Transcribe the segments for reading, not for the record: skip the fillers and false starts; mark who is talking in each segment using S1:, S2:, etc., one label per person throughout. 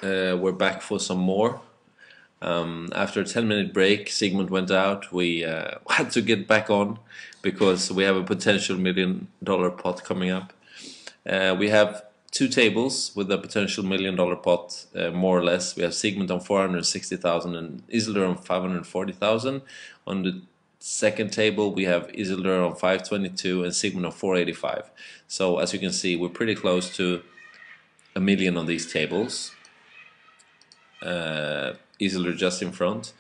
S1: We're back for some more. After a 10-minute break, Ziigmund went out. We had to get back on because we have a potential $1 million pot coming up. We have two tables with a potential $1 million pot, more or less. We have Ziigmund on 460,000 and Isildur on 540,000. On the second table, we have Isildur on 522 and Ziigmund on 485. So as you can see, we're pretty close to $1 million on these tables. Isildur just in front.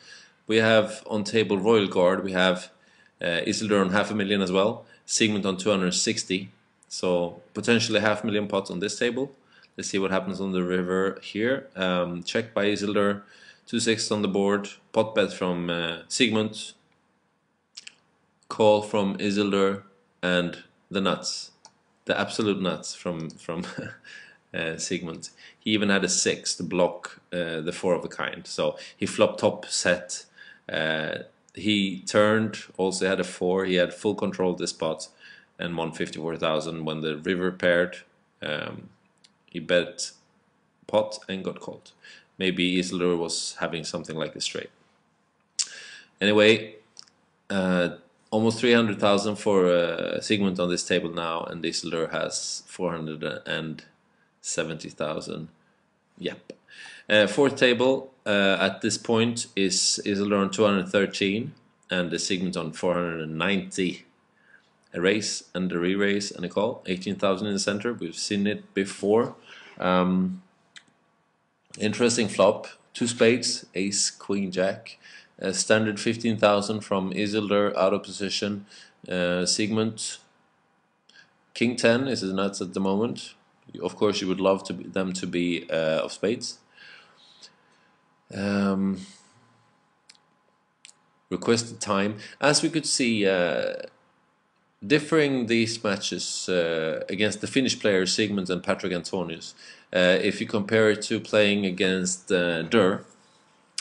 S1: We have on table Royal Guard, we have Isildur on 500,000 as well, Ziigmund on 260, so potentially 500,000 pots on this table. Let's see what happens on the river here. Check by Isildur, 2/6 on the board, pot bet from Ziigmund, call from Isildur, and the nuts, the absolute nuts from Ziigmund. He even had a 6 to block the 4 of a kind. So he flopped top set. He turned, also had a 4. He had full control of this pot and won 54,000 when the river paired. He bet pot and got called. Maybe Isildur was having something like a straight. Anyway, almost 300,000 for Ziigmund on this table now, and Isildur has 470,000. Yep. Fourth table at this point is Isildur on 213 and the Ziigmund on 490. A raise and a re-raise and a call. 18,000 in the center. We've seen it before. Interesting flop. 2 spades, ace, queen, jack. Standard 15,000 from Isildur out of position. Ziigmund. King 10 is his nuts at the moment. Of course, you would love them to be of spades. Requested time. As we could see, differing these matches against the Finnish players Ziigmund and Patrik Antonius. If you compare it to playing against Dur,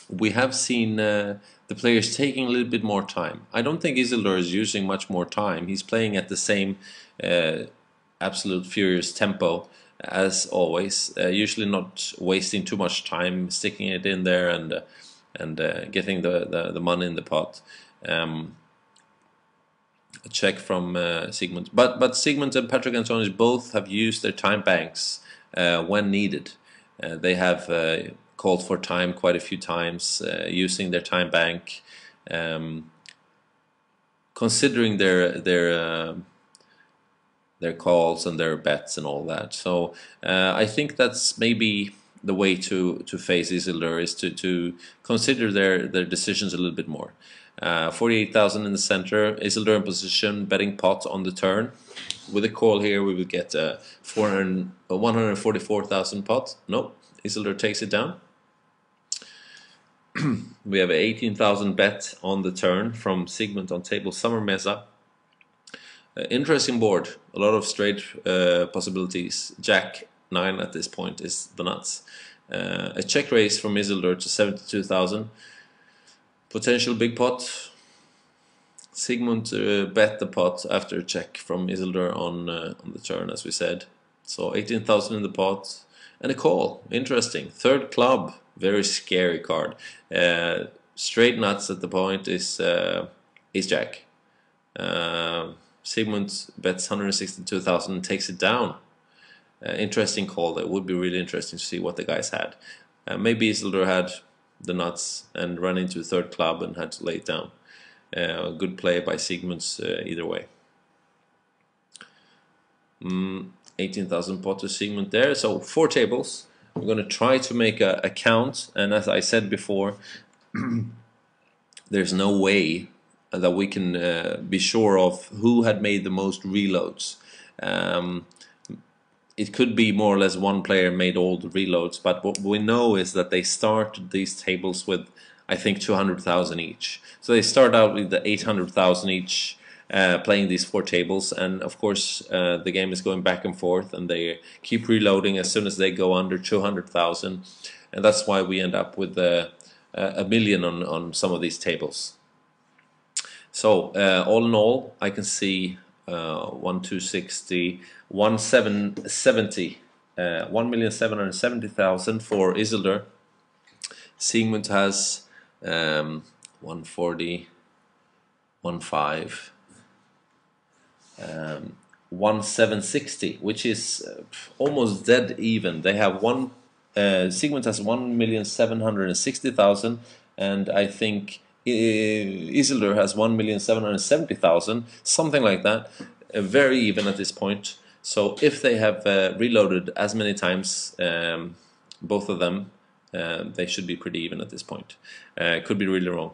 S1: we have seen the players taking a little bit more time. I don't think Isildur is using much more time. He's playing at the same absolute furious tempo as always, usually not wasting too much time, sticking it in there and getting the money in the pot. A check from Ziigmund, but Ziigmund and Patrik Antonius both have used their time banks when needed. They have called for time quite a few times, using their time bank, considering their calls and their bets and all that. So I think that's maybe the way to face Isildur, is to consider their decisions a little bit more. 48,000 in the center. Isildur in position, betting pot on the turn. With a call here, we will get 144,000 pot. Nope, Isildur takes it down. We have 18,000 bet on the turn from Ziigmund on table Summer Mesa. Interesting board, a lot of straight possibilities. Jack 9 at this point is the nuts. A check raise from Isildur to 72,000. Potential big pot. Ziigmund bet the pot after a check from Isildur on the turn, as we said. So 18,000 in the pot and a call. Interesting. Third club, very scary card. Straight nuts at the point is Ace Jack. Ziigmund bets 162,000 and takes it down. Interesting call. That would be really interesting to see what the guys had. Maybe Isildur had the nuts and ran into a third club and had to lay it down. Good play by Ziigmund either way. 18,000 pot to Ziigmund there. So 4 tables. We're going to try to make a count. And as I said before, there's no way that we can be sure of who had made the most reloads. It could be more or less one player made all the reloads, but what we know is that they started these tables with, I think, 200,000 each. So they start out with the 800,000 each, playing these 4 tables, and of course the game is going back and forth, and they keep reloading as soon as they go under 200,000, and that's why we end up with a million on some of these tables. So all in all, I can see 1,260, 1,770 1,770,000 for Isildur. Ziigmund has 140, 15, 1760, which is almost dead even. They have Ziigmund has 1,760,000, and I think Isildur has 1,770,000, something like that. Very even at this point. So if they have reloaded as many times, both of them, they should be pretty even at this point. Could be really wrong.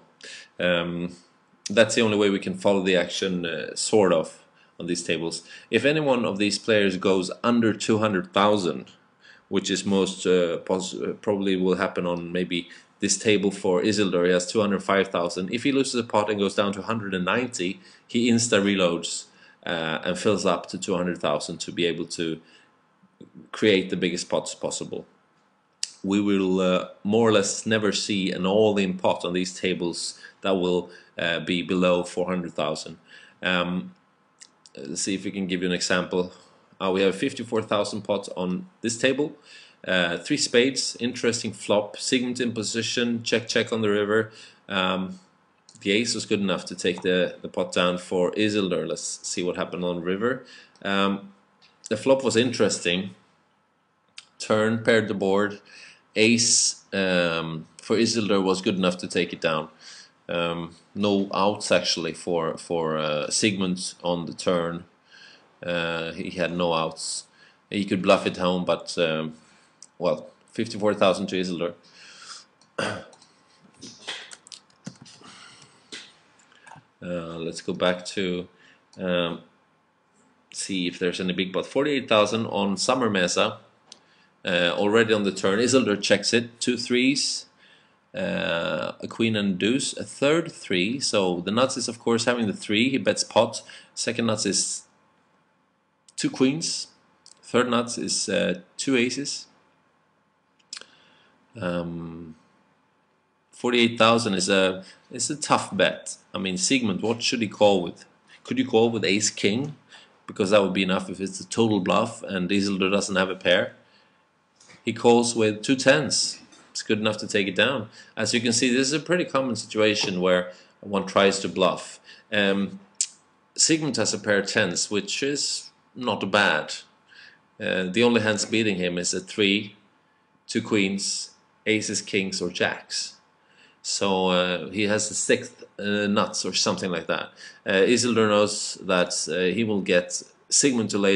S1: That's the only way we can follow the action, sort of, on these tables. If any one of these players goes under 200,000, which is most probably will happen on maybe this table for Isildur, he has 205,000. If he loses a pot and goes down to 190, he insta reloads and fills up to 200,000 to be able to create the biggest pots possible. We will more or less never see an all-in pot on these tables that will be below 400,000. Let's see if we can give you an example. We have 54,000 pots on this table. 3 spades, interesting flop. Ziigmund in position, check on the river. The ace was good enough to take the pot down for Isildur. Let's see what happened on river. The flop was interesting. Turn, paired the board. Ace for Isildur was good enough to take it down. No outs actually for Ziigmund on the turn. He had no outs. He could bluff it home, but well, 54,000 to Isildur. Let's go back to see if there's any big pot. 48,000 on Summer Mesa. Already on the turn, Isildur checks it. 2 threes, a queen and a deuce, a third 3. So the nuts is of course having the 3. He bets pot. Second nuts is 2 queens. Third nuts is 2 aces. 48,000 is a tough bet. I mean, Ziigmund, what should he call with? Could you call with ace king? Because that would be enough if it's a total bluff and Isildur doesn't have a pair. He calls with 2 tens. It's good enough to take it down. As you can see, this is a pretty common situation where one tries to bluff. Ziigmund has a pair of tens, which is not bad. The only hands beating him is a 3, 2 queens, aces, kings, or jacks. So he has the 6th nuts or something like that. Isildur knows that he will get Ziigmund to lay